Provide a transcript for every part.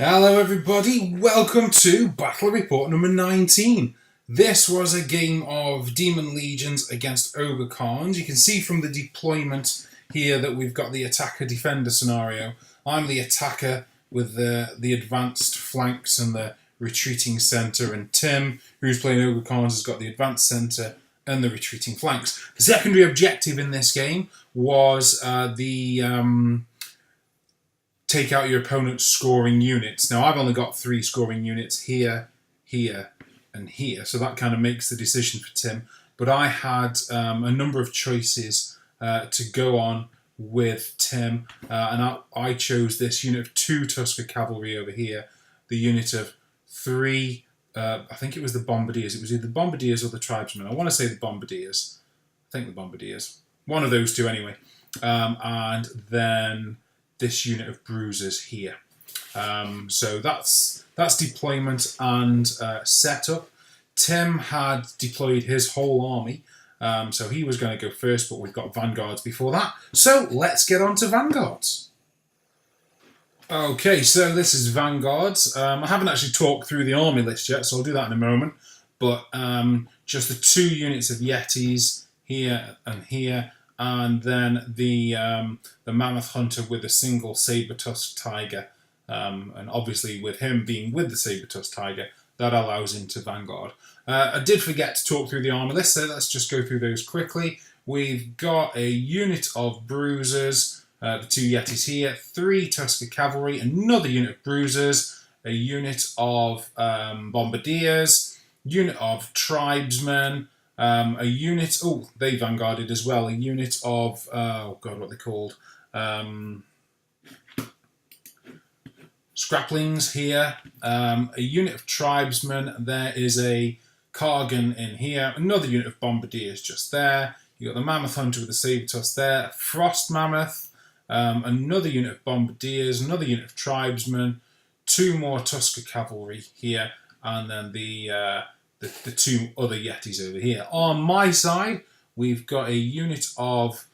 Hello everybody, welcome to Battle Report number 19. This was a game of Demon Legions against Ogre Khans. You can see from the deployment here that we've got the attacker-defender scenario. I'm the attacker with the advanced flanks and the retreating centre, and Tim, who's playing Ogre Khans, has got the advanced centre and the retreating flanks. The secondary objective in this game was take out your opponent's scoring units. Now, I've only got 3 scoring units here, here, and here, so that kind of makes the decision for Tim. But I had a number of choices to go on with Tim, and I chose this unit of 2 Tusker Cavalry over here, the unit of 3, I think it was the Bombardiers. It was either the Bombardiers or the Tribesmen. I want to say the Bombardiers. I think the Bombardiers. One of those two anyway. And then this unit of bruisers here. So that's deployment and setup. Tim had deployed his whole army, so he was going to go first, but we've got vanguards before that. So let's get on to vanguards. Okay, so this is vanguards. I haven't actually talked through the army list yet, so I'll do that in a moment. But just the 2 units of Yetis here and here, and then the Mammoth Hunter with a single Saber-Tusked Tiger. And obviously with him being with the Saber-Tusked Tiger, that allows him to Vanguard. I did forget to talk through the army list, so let's just go through those quickly. We've got a unit of Bruisers, the 2 Yetis here, 3 Tusker Cavalry, another unit of Bruisers, a unit of Bombardiers, unit of Tribesmen, a unit, they vanguarded as well, a unit of, what are they called? Scraplings here, a unit of Tribesmen, there is a Kargan in here, another unit of Bombardiers just there, you've got the Mammoth Hunter with the Saber-Tusk there, Frost Mammoth, another unit of Bombardiers, another unit of Tribesmen, 2 more Tusker Cavalry here, and then the 2 other Yetis over here. On my side, we've got a unit of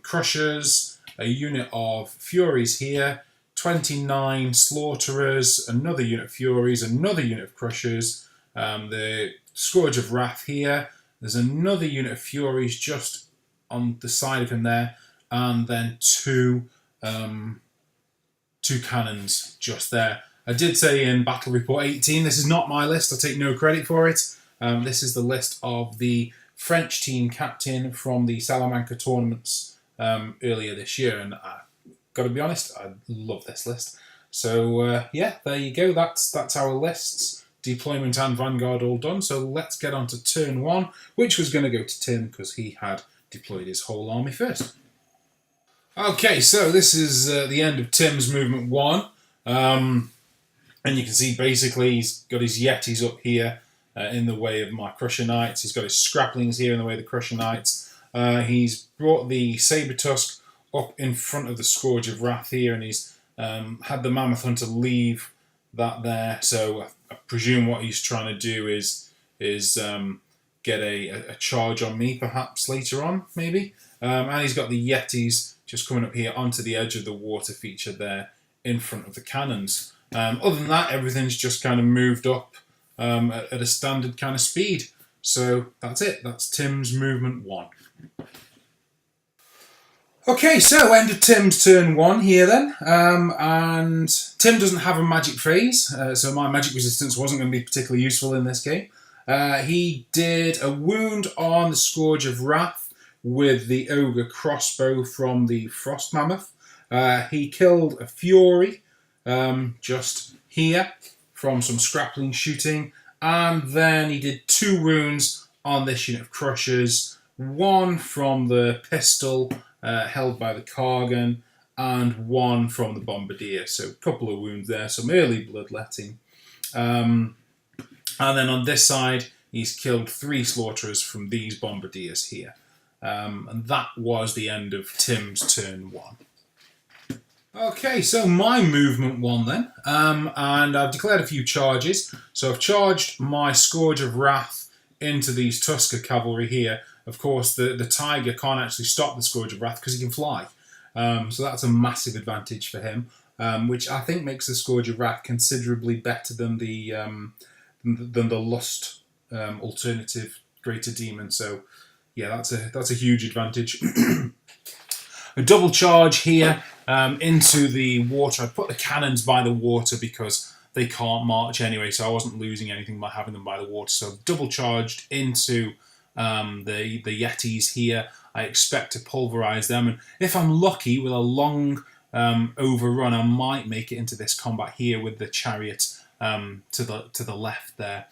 Crushers, a unit of Furies here, 29 Slaughterers, another unit of Furies, another unit of Crushers, the Scourge of Wrath here, there's another unit of Furies just on the side of him there, and then 2 cannons just there. I did say in Battle Report 18, this is not my list, I take no credit for it. This is the list of the French team captain from the Salamanca tournaments earlier this year, and I've got to be honest, I love this list. So yeah, there you go, that's our lists. Deployment and Vanguard all done, so let's get on to turn 1, which was going to go to Tim because he had deployed his whole army first. Okay, so this is the end of Tim's movement 1. And you can see basically he's got his Yetis up here in the way of my Crusher Knights. He's got his Scraplings here in the way of the Crusher Knights. He's brought the Saber-Tusk up in front of the Scourge of Wrath here, and he's had the Mammoth Hunter leave that there. So I presume what he's trying to do is get a charge on me perhaps later on, maybe. And he's got the Yetis just coming up here onto the edge of the water feature there in front of the cannons. Other than that, everything's just kind of moved up at a standard kind of speed. So that's it. That's Tim's movement 1. Okay, so end of Tim's turn 1 here then. And Tim doesn't have a magic phase, so my magic resistance wasn't going to be particularly useful in this game. He did a wound on the Scourge of Wrath with the Ogre crossbow from the Frost Mammoth. He killed a Fury just here from some Scrappling shooting, and then he did 2 wounds on this unit of Crushers, 1 from the pistol held by the Kargan, and 1 from the Bombardier. So a couple of wounds there, some early bloodletting. And then on this side, he's killed 3 Slaughterers from these Bombardiers here. And that was the end of Tim's turn 1. Okay, so my movement 1 then, and I've declared a few charges. So I've charged my Scourge of Wrath into these Tusker Cavalry here. Of course, the Tiger can't actually stop the Scourge of Wrath because he can fly. So that's a massive advantage for him. which I think makes the Scourge of Wrath considerably better than the Lust alternative Greater Demon. So yeah, that's a huge advantage. A double charge here into the water. I put the cannons by the water because they can't march anyway, so I wasn't losing anything by having them by the water. So double charged into the Yetis here. I expect to pulverize them, and if I'm lucky with a long overrun, I might make it into this combat here with the chariot to the left there.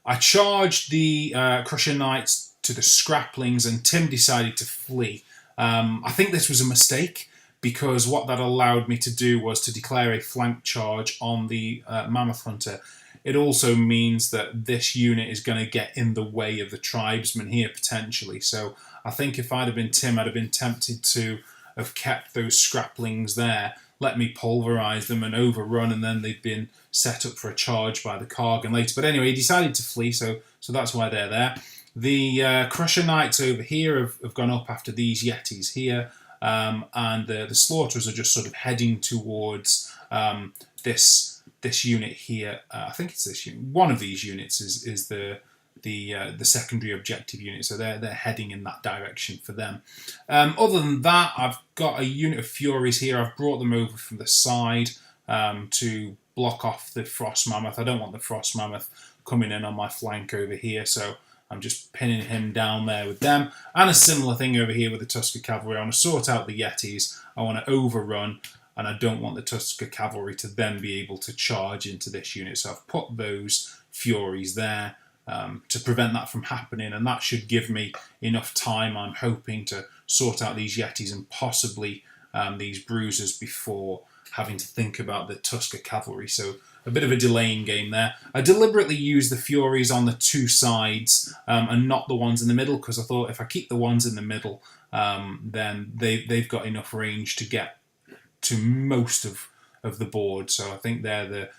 I charged the Crusher Knights to the Scraplings, and Tim decided to flee. I think this was a mistake, because what that allowed me to do was to declare a flank charge on the Mammoth Hunter. It also means that this unit is going to get in the way of the tribesmen here, potentially. So I think if I'd have been Tim, I'd have been tempted to have kept those Scraplings there, let me pulverise them and overrun, and then they've been set up for a charge by the Kargan later. But anyway, he decided to flee, so that's why they're there. The Crusher Knights over here have gone up after these Yetis here, and the Slaughterers are just sort of heading towards this unit here. I think it's this unit. One of these units is the secondary objective unit, so they're heading in that direction for them. Other than that, I've got a unit of Furies here. I've brought them over from the side to block off the Frost Mammoth. I don't want the Frost Mammoth coming in on my flank over here, so I'm just pinning him down there with them. And a similar thing over here with the Tusker Cavalry. I want to sort out the Yetis. I want to overrun, and I don't want the Tusker Cavalry to then be able to charge into this unit. So I've put those Furies there to prevent that from happening, and that should give me enough time, I'm hoping, to sort out these Yetis and possibly these Bruisers before having to think about the Tusker Cavalry. So a bit of a delaying game there. I deliberately used the Furies on the two sides and not the ones in the middle, because I thought if I keep the ones in the middle, then they've got enough range to get to most of the board. So I think they're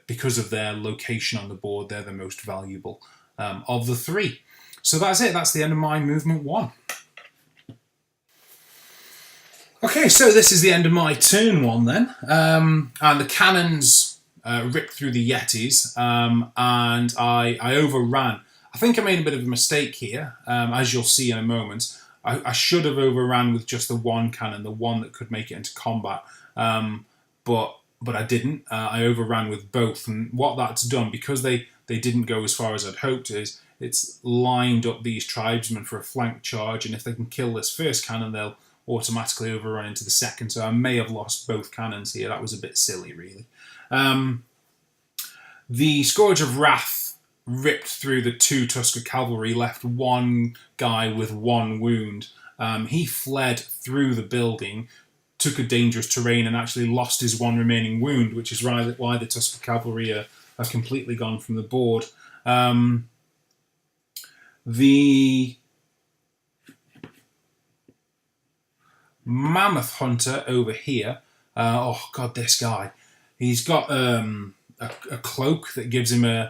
because of their location on the board, they're the most valuable of the three. So that's it. That's the end of my movement 1. Okay, so this is the end of my turn 1 then. And the cannons ripped through the Yetis, and I overran. I think I made a bit of a mistake here, as you'll see in a moment. I should have overran with just the one cannon, the one that could make it into combat, but I didn't. I overran with both, and what that's done, because they didn't go as far as I'd hoped, is it's lined up these tribesmen for a flank charge, and if they can kill this first cannon, they'll automatically overrun into the second. So I may have lost both cannons here. That was a bit silly, really. The Scourge of Wrath ripped through the two Tusker Cavalry, left one guy with one wound. He fled through the building, took a dangerous terrain, and actually lost his one remaining wound, which is why the Tusker Cavalry are completely gone from the board. The Mammoth Hunter over here, oh god, this guy. He's got a cloak that gives him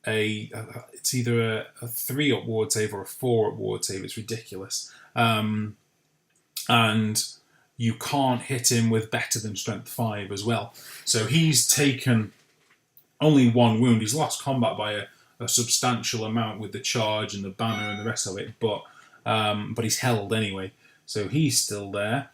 it's either a 3 up ward save or a 4 up ward save. It's ridiculous. And you can't hit him with better than strength 5 as well. So he's taken only one wound. He's lost combat by a substantial amount with the charge and the banner and the rest of it, but he's held anyway. So he's still there.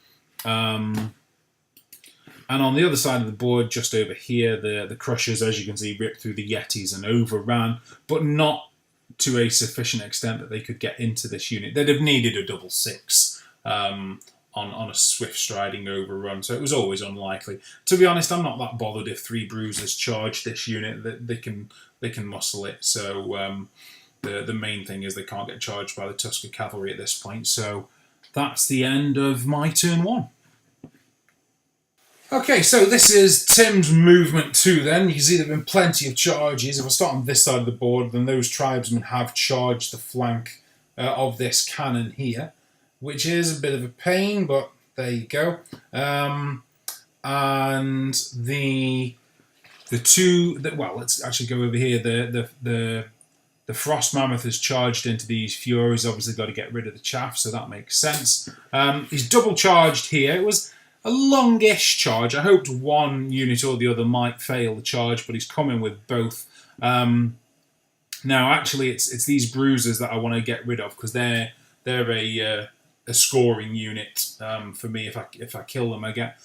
And on the other side of the board, just over here, the Crushers, as you can see, ripped through the Yetis and overran, but not to a sufficient extent that they could get into this unit. They'd have needed a double 6 on a swift striding overrun, so it was always unlikely. To be honest, I'm not that bothered if 3 Bruisers charge this unit. That they can muscle it. So the main thing is they can't get charged by the Tusker Cavalry at this point. So that's the end of my turn 1. Okay, so this is Tim's movement 2 then. You can see there have been plenty of charges. If I start on this side of the board, then those tribesmen have charged the flank of this cannon here, which is a bit of a pain, but there you go. And the two, well, let's actually go over here. The Frost Mammoth has charged into these Furies. Obviously got to get rid of the chaff, so that makes sense. He's double charged here. It was a longish charge. I hoped one unit or the other might fail the charge, but he's coming with both. Now, actually, it's these bruisers that I want to get rid of because they're a scoring unit for me. If I kill them, I get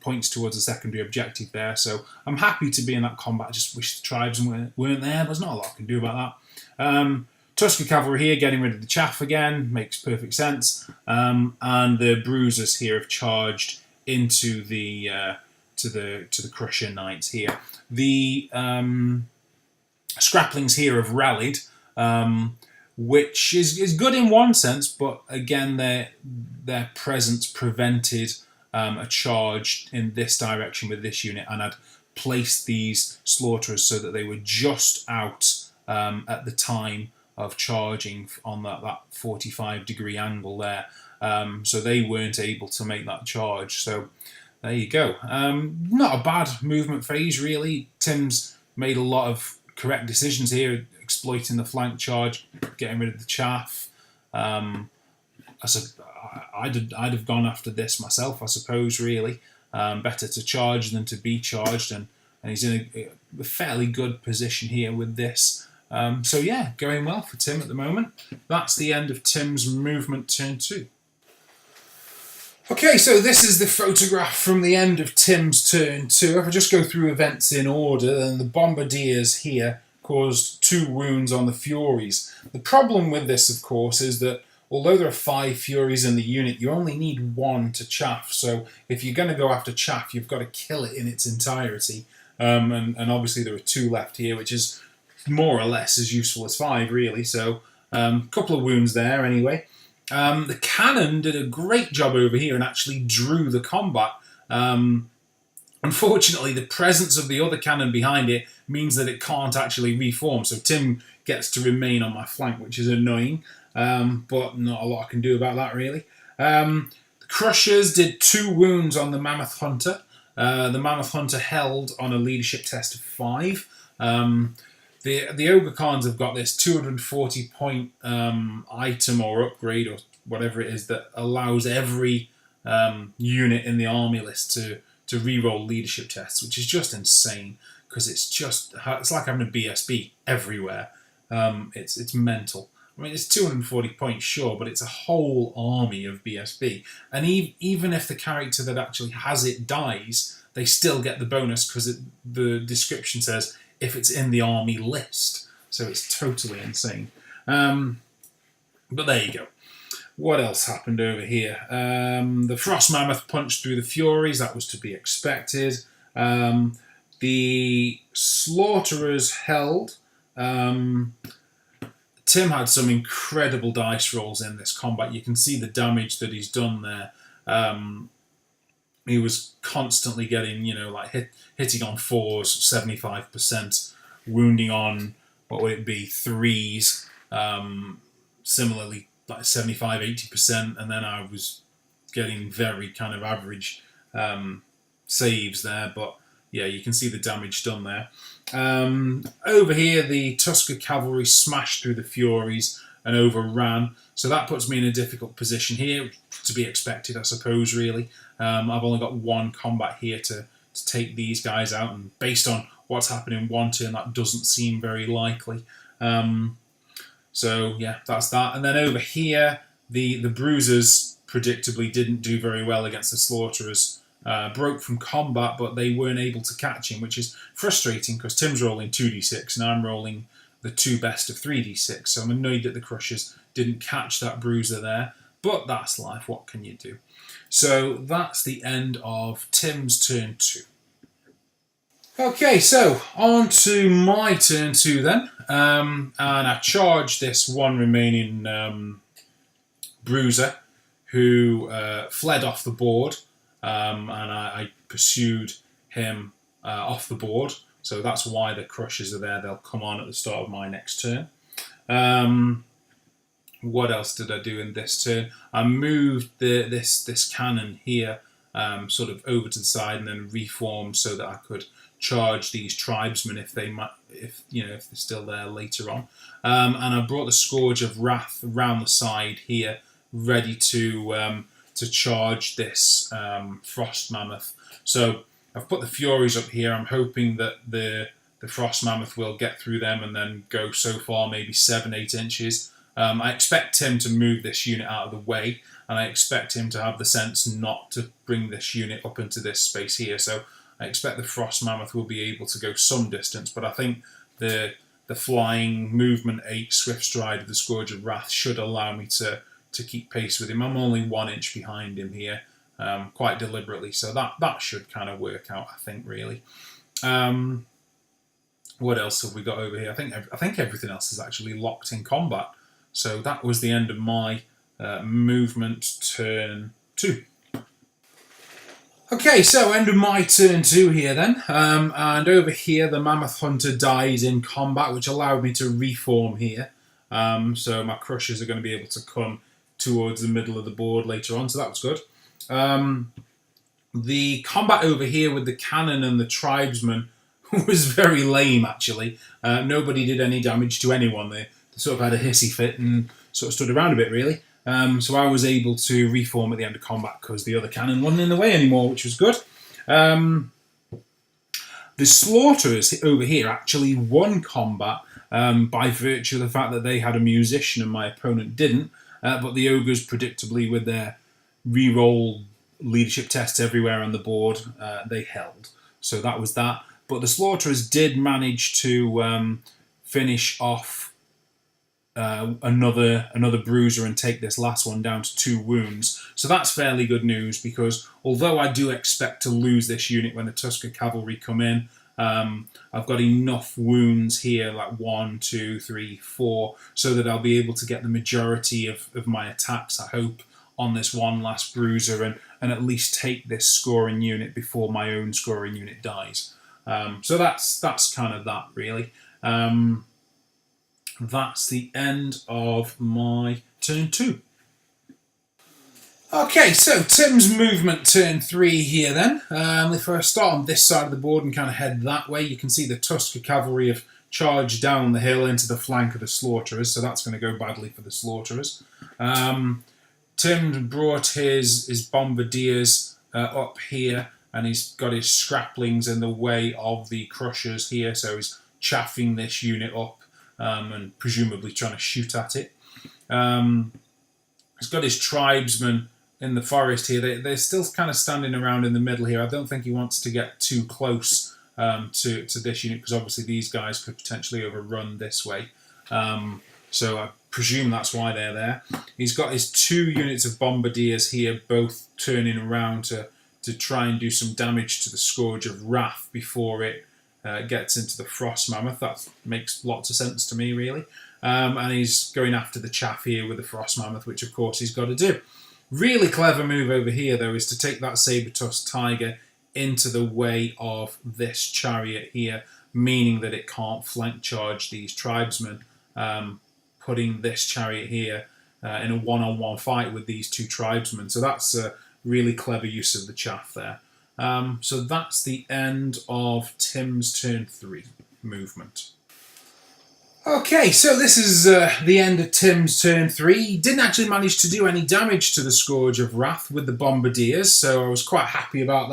points towards a secondary objective there. So I'm happy to be in that combat. I just wish the tribes weren't there. There's not a lot I can do about that. Tusker Cavalry here, getting rid of the chaff again, makes perfect sense. And the bruisers here have charged into the to the Crusher Knights here. The Scraplings here have rallied, which is good in one sense, but again their presence prevented a charge in this direction with this unit, and I'd placed these slaughterers so that they were just out at the time of charging on that 45-degree angle there. So they weren't able to make that charge. So there you go. Not a bad movement phase, really. Tim's made a lot of correct decisions here, exploiting the flank charge, getting rid of the chaff. I'd have gone after this myself, I suppose, really. Better to charge than to be charged, and he's in a fairly good position here with this. So yeah, going well for Tim at the moment. That's the end of Tim's movement turn 2. Okay, so this is the photograph from the end of Tim's turn 2. If I just go through events in order, then the Bombardiers here caused 2 wounds on the Furies. The problem with this, of course, is that although there are 5 Furies in the unit, you only need 1 to chaff. So if you're going to go after chaff, you've got to kill it in its entirety. And obviously there are 2 left here, which is more or less as useful as 5, really. So a couple of wounds there anyway. The cannon did a great job over here and actually drew the combat. Unfortunately, the presence of the other cannon behind it means that it can't actually reform. So Tim gets to remain on my flank, which is annoying. But not a lot I can do about that, really. The Crushers did 2 wounds on the Mammoth Hunter. The Mammoth Hunter held on a leadership test of 5. The Ogre Khans have got this 240 point item or upgrade or whatever it is that allows every unit in the army list to re-roll leadership tests, which is just insane because it's like having a BSB everywhere. It's mental. I mean, it's 240 points, sure, but it's a whole army of BSB. And even if the character that actually has it dies, they still get the bonus because the description says if it's in the army list. So it's totally insane. But there you go. What else happened over here? The Frost Mammoth punched through the Furies. That was to be expected. The Slaughterers held. Tim had some incredible dice rolls in this combat. You can see the damage that he's done there. He was constantly getting, hitting on 4s, 75%, wounding on, what would it be, 3s, similarly, like 75, 80%, and then I was getting very kind of average saves there, but yeah, you can see the damage done there. Over here, the Tusker Cavalry smashed through the Furies and overran, so that puts me in a difficult position here, to be expected, I suppose, really. I've only got 1 combat here to take these guys out, and based on what's happened in 1 turn, that doesn't seem very likely. So yeah, that's that. And then over here, the Bruisers predictably didn't do very well against the Slaughterers. Broke from combat, but they weren't able to catch him, which is frustrating because Tim's rolling 2d6 and I'm rolling the 2 best of 3d6. So I'm annoyed that the Crushers didn't catch that Bruiser there, but that's life. What can you do? So that's the end of Tim's turn 2. Okay, so on to my turn 2 then. And I charged this 1 remaining Bruiser who fled off the board. And I pursued him off the board, so that's why the Crushers are there. They'll come on at the start of my next turn. What else did I do in this turn? I moved this cannon here sort of over to the side and then reformed so that I could charge these tribesmen if they're still there later on. And I brought the Scourge of Wrath around the side here, ready to to charge this Frost Mammoth. So I've put the Furies up here. I'm hoping that the Frost Mammoth will get through them and then go so far, maybe 7-8 inches. I expect him to move this unit out of the way, and I expect him to have the sense not to bring this unit up into this space here. So I expect the Frost Mammoth will be able to go some distance, but I think the flying movement 8 Swift Stride of the Scourge of Wrath should allow me to keep pace with him. I'm only 1 inch behind him here, quite deliberately, so that should kind of work out, I think, really. What else have we got over here? I think everything else is actually locked in combat. So that was the end of my movement turn 2. Okay, so end of my turn 2 here then. And over here, the Mammoth Hunter died in combat, which allowed me to reform here. So my Crushers are going to be able to come towards the middle of the board later on, so that was good. The combat over here with the Cannon and the Tribesmen was very lame, actually. Nobody did any damage to anyone. They sort of had a hissy fit and sort of stood around a bit, really. So I was able to reform at the end of combat because the other cannon wasn't in the way anymore, which was good. The Slaughterers over here actually won combat by virtue of the fact that they had a musician and my opponent didn't. But the Ogres, predictably, with their re-roll leadership tests everywhere on the board, they held. So that was that. But the Slaughterers did manage to finish off another bruiser and take this last one down to 2 wounds. So that's fairly good news, because although I do expect to lose this unit when the Tusker Cavalry come in, I've got enough wounds here, like 1, 2, 3, 4, so that I'll be able to get the majority of my attacks, I hope, on this one last bruiser and at least take this scoring unit before my own scoring unit dies. So that's kind of that, really. That's the end of my turn 2. Okay, so Tim's movement turn 3 here then. If I start on this side of the board and kind of head that way, you can see the Tusker Cavalry have charged down the hill into the flank of the Slaughterers, so that's going to go badly for the Slaughterers. Tim brought his Bombardiers up here, and he's got his Scraplings in the way of the Crushers here, so he's chaffing this unit up and presumably trying to shoot at it. He's got his Tribesmen in the forest here. They're still kind of standing around in the middle here. I don't think he wants to get too close to this unit, because obviously these guys could potentially overrun this way. So I presume that's why they're there. He's got his 2 units of Bombardiers here, both turning around to try and do some damage to the Scourge of Wrath before it gets into the Frost Mammoth. That makes lots of sense to me, really. And he's going after the chaff here with the Frost Mammoth, which of course he's got to do. Really clever move over here, though, is to take that Saber-Tusked Tiger into the way of this chariot here, meaning that it can't flank charge these Tribesmen, putting this chariot here in a one-on-one fight with these 2 Tribesmen. So that's a really clever use of the chaff there. So that's the end of Tim's turn 3 movement. Okay, so this is the end of Tim's turn 3. He didn't actually manage to do any damage to the Scourge of Wrath with the Bombardiers, so I was quite happy about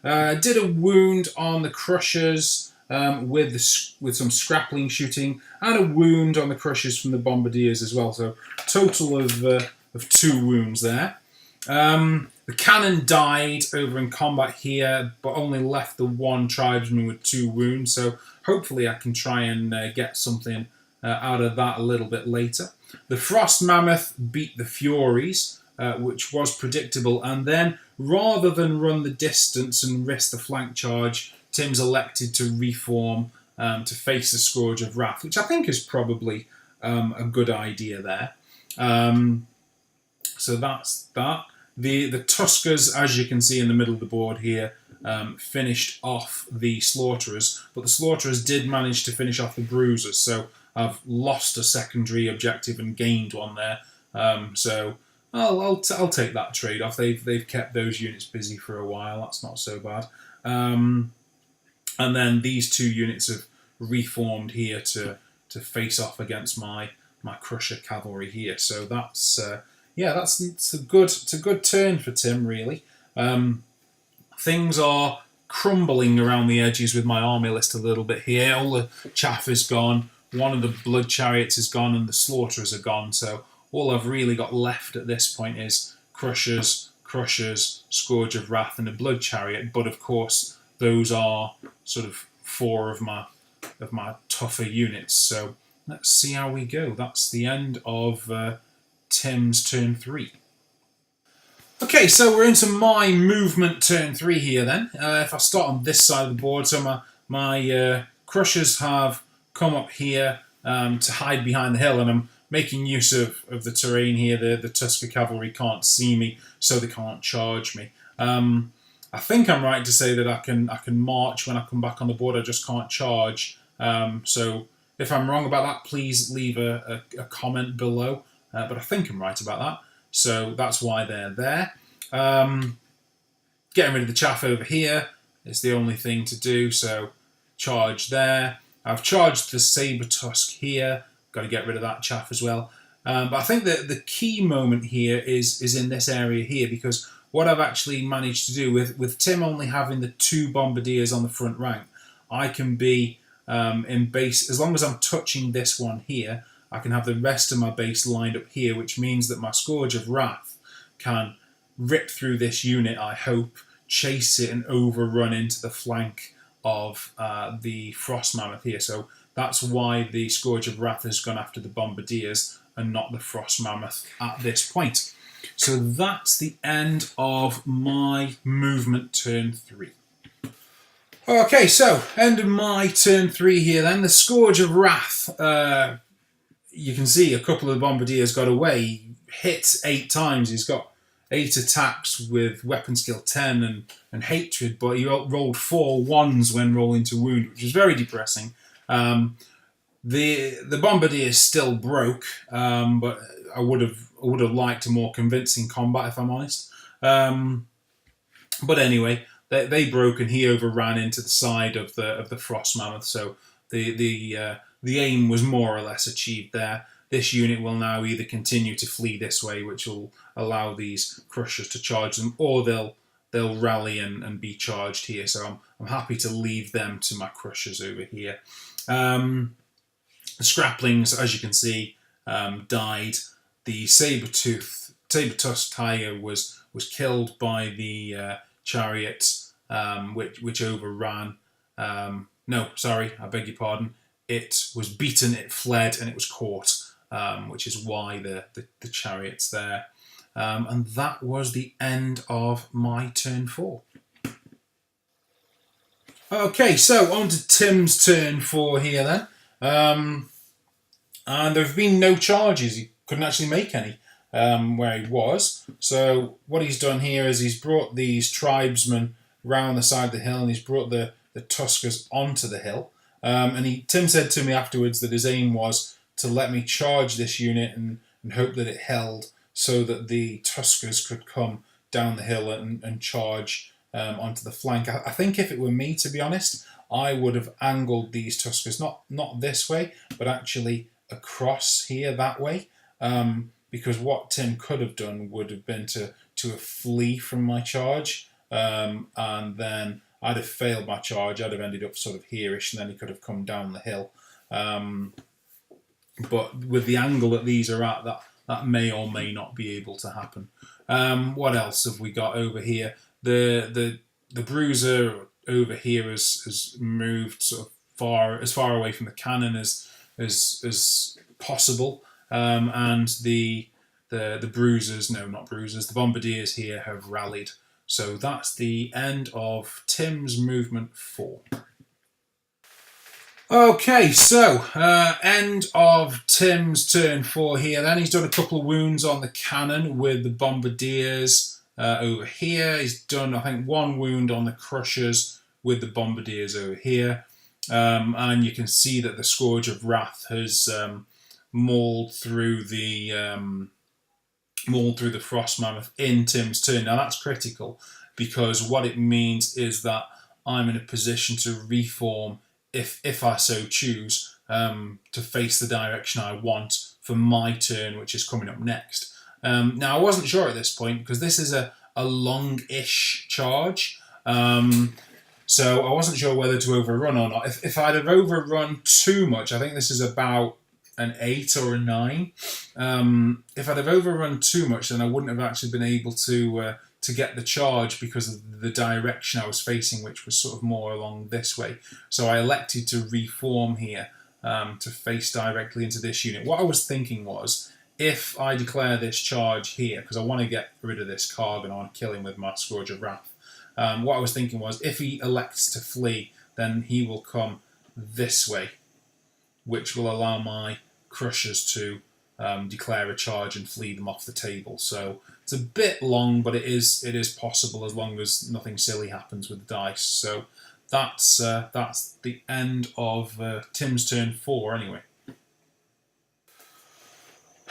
that. Did a wound on the Crushers with some Scrappling shooting, and a wound on the Crushers from the Bombardiers as well, so total of 2 wounds there. The cannon died over in combat here, but only left the 1 Tribesman with 2 wounds, so hopefully I can try and get something out of that a little bit later. The Frost Mammoth beat the Furies, which was predictable, and then rather than run the distance and risk the flank charge, Tim's elected to reform to face the Scourge of Wrath, which I think is probably a good idea there. So that's that. The Tuskers, as you can see in the middle of the board here, finished off the Slaughterers, but the Slaughterers did manage to finish off the Bruisers, so I've lost a secondary objective and gained one there. So I'll take that trade-off. They've kept those units busy for a while. That's not so bad. And then these 2 units have reformed here to face off against my Crusher Cavalry here. So that's yeah, it's a good turn for Tim, really. Things are crumbling around the edges with my army list a little bit here. All the chaff is gone. One of the blood chariots is gone, and the slaughterers are gone. So all I've really got left at this point is Crushers, Scourge of Wrath, and a blood chariot. But of course, those are sort of four of my tougher units. So let's see how we go. That's the end of Tim's turn 3. Okay, so we're into my movement turn 3 here then. If I start on this side of the board, so my Crushers have come up here to hide behind the hill, and I'm making use of the terrain here. The Tusker Cavalry can't see me, so they can't charge me. I think I'm right to say that I can march when I come back on the board. I just can't charge. So if I'm wrong about that, please leave a comment below. But I think I'm right about that. So that's why they're there. Getting rid of the chaff over here is the only thing to do. So charge there. I've charged the Saber Tusk here. Got to get rid of that chaff as well. But I think that the key moment here is in this area here, because what I've actually managed to do with Tim only having the 2 bombardiers on the front rank, I can be in base, as long as I'm touching this one here, I can have the rest of my base lined up here, which means that my Scourge of Wrath can rip through this unit, I hope, chase it and overrun into the flank of the Frost Mammoth here. So that's why the Scourge of Wrath has gone after the Bombardiers and not the Frost Mammoth at this point. So that's the end of my movement turn 3. Okay, so end of my turn 3 here then. The Scourge of Wrath, you can see a couple of the Bombardiers got away. He hit 8 times. He's got 8 attacks with weapon skill 10 and hatred, but he rolled 4 1s when rolling to wound, which is very depressing. The Bombardiers still broke, but I would have liked a more convincing combat, if I'm honest. But anyway, they broke, and he overran into the side of the Frost Mammoth. So the aim was more or less achieved there. This unit will now either continue to flee this way, which will allow these Crushers to charge them, or they'll rally and be charged here. So I'm happy to leave them to my Crushers over here. The Scraplings, as you can see, died. The Saber-Tusked Tiger was killed by the chariot, which overran. No, sorry, I beg your pardon. It was beaten, it fled, and it was caught, which is why the chariot's there. And that was the end of my turn 4. Okay, so on to Tim's turn 4 here then. And there have been no charges. He couldn't actually make any where he was. So what he's done here is he's brought these tribesmen round the side of the hill, and he's brought the Tuskers onto the hill. And Tim said to me afterwards that his aim was to let me charge this unit and hope that it held, so that the Tuskers could come down the hill and charge onto the flank. I think if it were me, to be honest, I would have angled these Tuskers not this way, but actually across here that way. Because what Tim could have done would have been to flee from my charge, and then I'd have failed my charge. I'd have ended up sort of here-ish, and then he could have come down the hill. But with the angle that these are at, that may or may not be able to happen. What else have we got over here? The Bruiser over here has moved sort of as far away from the cannon as possible, and the Bruisers, no, not Bruisers, the Bombardiers here have rallied. So that's the end of Tim's movement 4. Okay, so end of Tim's turn 4 here. Then he's done a couple of wounds on the cannon with the Bombardiers over here. He's done, I think, 1 wound on the Crushers with the Bombardiers over here. And you can see that the Scourge of Wrath has mauled through the Frost Mammoth in Tim's turn. Now that's critical, because what it means is that I'm in a position to reform, if I so choose, to face the direction I want for my turn, which is coming up next. Now, I wasn't sure at this point because this is a long-ish charge. So I wasn't sure whether to overrun or not. If I'd have overrun too much, I think this is about an 8 or a 9. If I'd have overrun too much, then I wouldn't have actually been able to get the charge because of the direction I was facing, which was sort of more along this way. So I elected to reform here to face directly into this unit. What I was thinking was, if I declare this charge here, because I want to get rid of this Kargan, I want to kill him with my Scourge of Wrath. What I was thinking was, if he elects to flee, then he will come this way, which will allow my Crushers to declare a charge and flee them off the table. So it's a bit long, but it is possible as long as nothing silly happens with the dice. So that's the end of Tim's turn 4 anyway.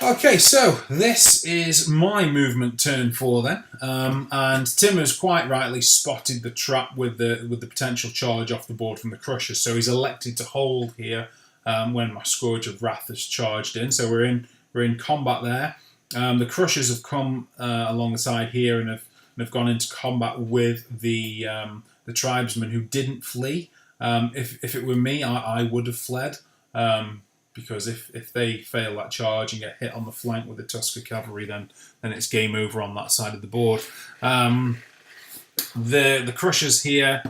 Okay, so this is my movement turn 4 then, and Tim has quite rightly spotted the trap with the potential charge off the board from the Crushers. So he's elected to hold here when my Scourge of Wrath is charged in. So we're in combat there. The Crushers have come along the side here and have gone into combat with the tribesmen who didn't flee. If it were me, I would have fled. Because if they fail that charge and get hit on the flank with the Tusker Cavalry, then it's game over on that side of the board. The Crushers here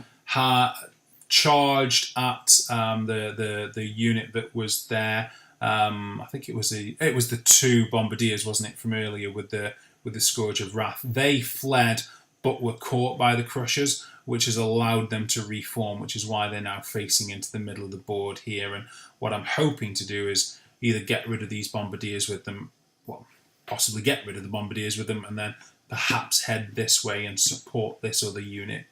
charged at the unit that was there. I think it was the 2 bombardiers, wasn't it, from earlier with the Scourge of Wrath. They fled but were caught by the Crushers, which has allowed them to reform, which is why they're now facing into the middle of the board here. And what I'm hoping to do is either get rid of these bombardiers with them, well, possibly get rid of the bombardiers with them, and then perhaps head this way and support this other unit,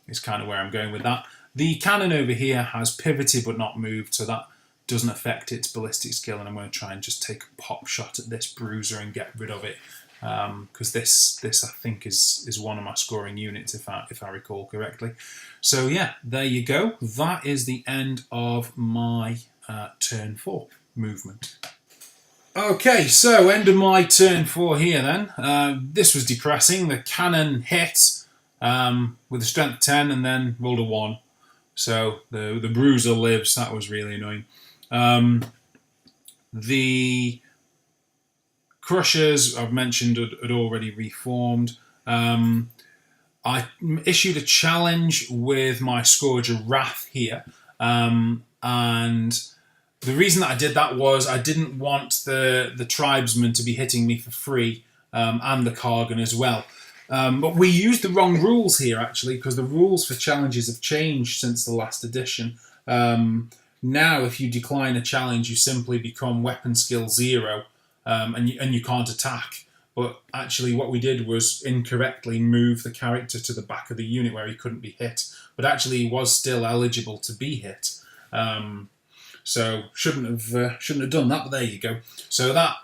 is kind of where I'm going with that. The cannon over here has pivoted but not moved, so that doesn't affect its ballistic skill, and I'm going to try and just take a pop shot at this bruiser and get rid of it. Because this I think is one of my scoring units if I recall correctly. So yeah, there you go. That is the end of my turn 4 movement. Okay, so end of my turn 4 here then. This was depressing. The cannon hit with a strength 10 and then rolled a 1. So the bruiser lives. That was really annoying. The Crushers, I've mentioned, had already reformed. I issued a challenge with my Scourge of Wrath here. And the reason that I did that was I didn't want the tribesmen to be hitting me for free, and the Kargan as well. But we used the wrong rules here, actually, because the rules for challenges have changed since the last edition. Now, if you decline a challenge, you simply become weapon skill 0. And you can't attack. But actually what we did was incorrectly move the character to the back of the unit where he couldn't be hit. But actually he was still eligible to be hit. So shouldn't have done that, but there you go. So that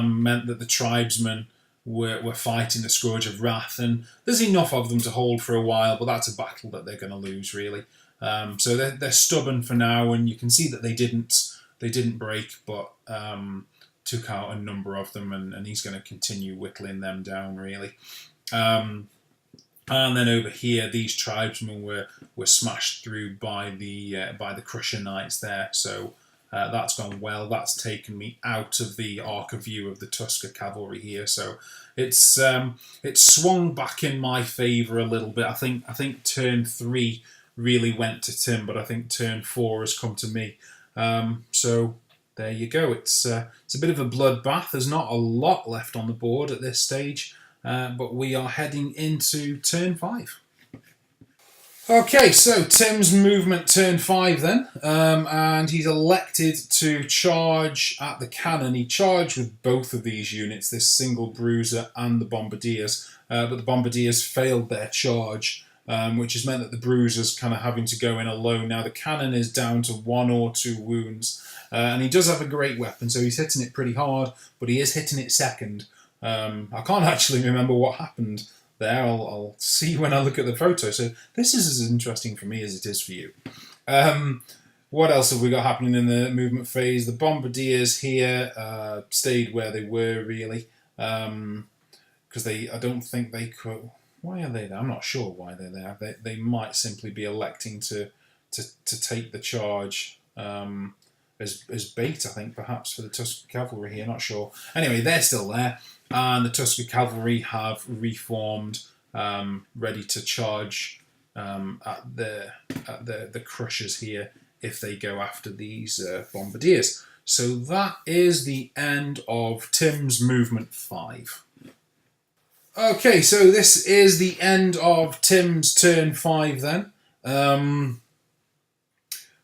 meant that the tribesmen were fighting the Scourge of Wrath, and there's enough of them to hold for a while, but that's a battle that they're going to lose, really. So they're stubborn for now, and you can see that they didn't break, but took out a number of them, and he's going to continue whittling them down, really. And then over here, these tribesmen were smashed through by the Crusher Knights there. So that's gone well. That's taken me out of the arc of view of the Tusker Cavalry here. So it's swung back in my favour a little bit. I think turn 3 really went to Tim, but I think turn 4 has come to me. So there you go. It's a bit of a bloodbath. There's not a lot left on the board at this stage, but we are heading into turn 5. Okay, so Tim's movement turn 5 then, and he's elected to charge at the cannon. He charged with both of these units, this single bruiser and the bombardiers, but the bombardiers failed their charge, which has meant that the bruiser's kind of having to go in alone. Now the cannon is down to 1 or 2 wounds, and he does have a great weapon, so he's hitting it pretty hard, but he is hitting it second. I can't actually remember what happened there. I'll see when I look at the photo. So this is as interesting for me as it is for you. What else have we got happening in the movement phase? The bombardiers here stayed where they were, really. because I don't think they could. Why are they there? I'm not sure why they're there. They might simply be electing to take the charge as bait, I think, perhaps for the Tusker Cavalry here. Not sure. Anyway, they're still there, and the Tusker Cavalry have reformed, ready to charge at the Crushers here if they go after these Bombardiers. So that is the end of Tim's movement 5. Okay, so this is the end of Tim's turn 5 then.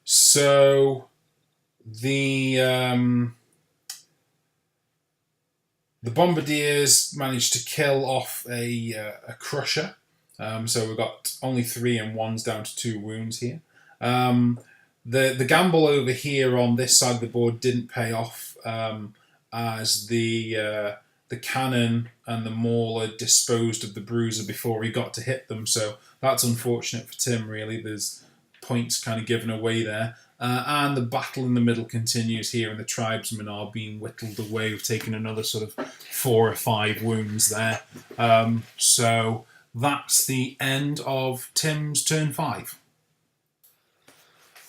So the Bombardiers managed to kill off a Crusher. So we've got only 3 and 1's down to 2 wounds here. The gamble over here on this side of the board didn't pay off, as the cannon and the mauler disposed of the bruiser before he got to hit them. So that's unfortunate for Tim, really. There's points kind of given away there. And the battle in the middle continues here, and the tribesmen are being whittled away. We've taken another sort of 4 or 5 wounds there. So that's the end of Tim's turn 5.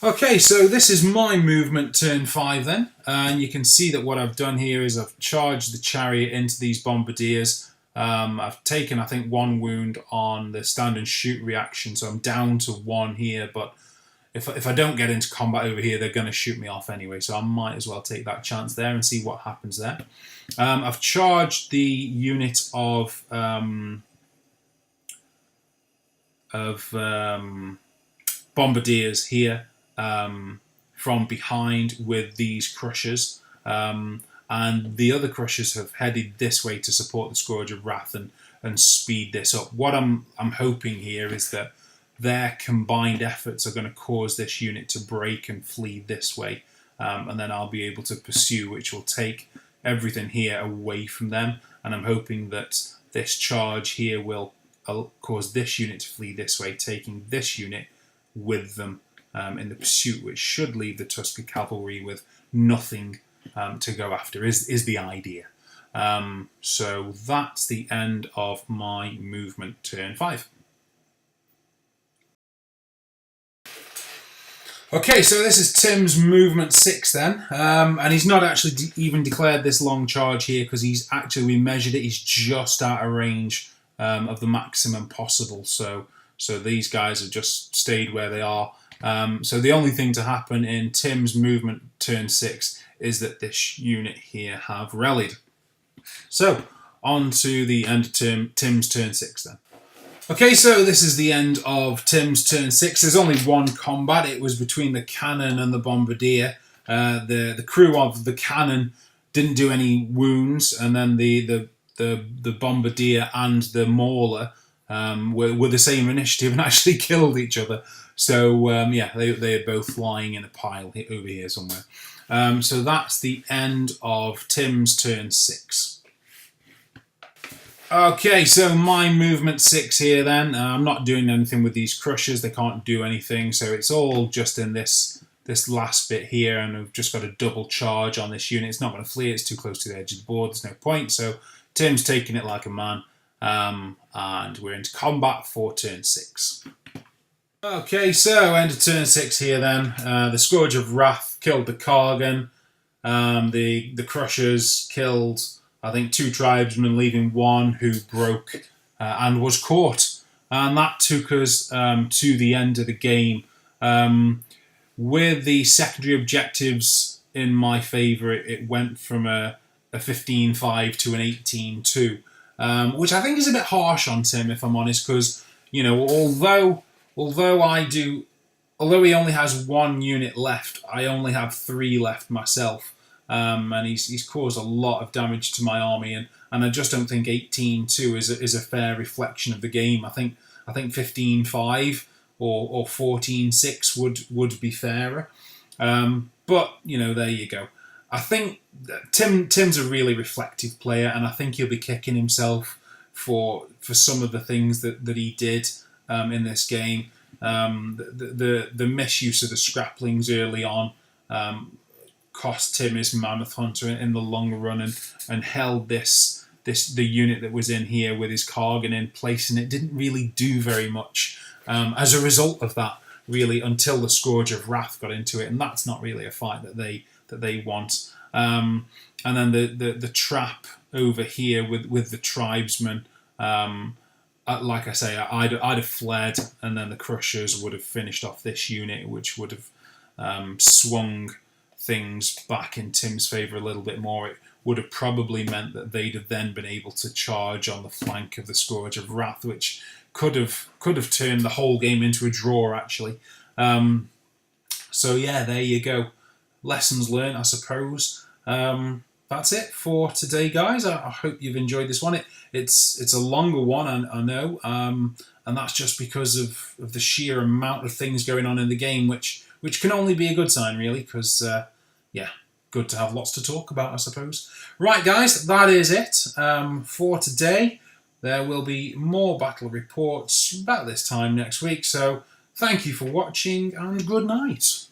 Okay, so this is my movement turn 5 then, and you can see that what I've done here is I've charged the chariot into these Bombardiers. I've taken, I think, 1 wound on the stand and shoot reaction, so I'm down to 1 here, but if I don't get into combat over here, they're going to shoot me off anyway, so I might as well take that chance there and see what happens there. I've charged the unit of Bombardiers here from behind with these Crushers, and the other Crushers have headed this way to support the Scourge of Wrath and speed this up. What I'm hoping here is that their combined efforts are going to cause this unit to break and flee this way, and then I'll be able to pursue, which will take everything here away from them, and I'm hoping that this charge here will cause this unit to flee this way, taking this unit with them in the pursuit, which should leave the Tusker Cavalry with nothing to go after, is the idea. So that's the end of my movement turn 5. Okay, so this is Tim's movement 6 then, and he's not actually even declared this long charge here because we measured it, he's just out of range of the maximum possible, so these guys have just stayed where they are. So the only thing to happen in Tim's movement turn 6 is that this unit here have rallied. So, on to the end of Tim's turn 6 then. Okay, so this is the end of Tim's turn 6. There's only 1 combat. It was between the cannon and the bombardier. The crew of the cannon didn't do any wounds, and then the bombardier and the mauler were the same initiative and actually killed each other. So yeah, they are both lying in a pile over here somewhere. So that's the end of Tim's turn 6. Okay, so my movement 6 here then. I'm not doing anything with these Crushers. They can't do anything, so it's all just in this last bit here, and I've just got a double charge on this unit. It's not going to flee. It's too close to the edge of the board. There's no point. So Tim's taking it like a man, and we're into combat for turn 6. Okay, so end of turn 6 here then. The Scourge of Wrath killed the Kargan. The Crushers killed, I think, 2 tribesmen, leaving 1 who broke and was caught. And that took us to the end of the game. With the secondary objectives in my favour, it went from a 15-5 to an 18-2, which I think is a bit harsh on Tim, if I'm honest, because, you know, although he only has 1 unit left, I only have 3 left myself. And he's caused a lot of damage to my army, and I just don't think 18-2 is a fair reflection of the game. I think 15-5 or 14-6 would be fairer. But you know, there you go. I think Tim's a really reflective player, and I think he'll be kicking himself for some of the things that he did in this game. The misuse of the scraplings early on cost Tim his Mammoth Hunter in the long run, and held this the unit that was in here with his Kargan in place, and it didn't really do very much as a result of that, really, until the Scourge of Wrath got into it, and that's not really a fight that they want. And then the trap over here with the tribesmen. Like I say, I'd have fled, and then the Crushers would have finished off this unit, which would have swung things back in Tim's favour a little bit more. It would have probably meant that they'd have then been able to charge on the flank of the Scourge of Wrath, which could have turned the whole game into a draw, actually. So yeah, there you go. Lessons learned, I suppose. That's it for today, guys. I hope you've enjoyed this one. It's a longer one, I know, and that's just because of the sheer amount of things going on in the game, which can only be a good sign, really, because, yeah, good to have lots to talk about, I suppose. Right, guys, that is it for today. There will be more battle reports about this time next week, so thank you for watching, and good night.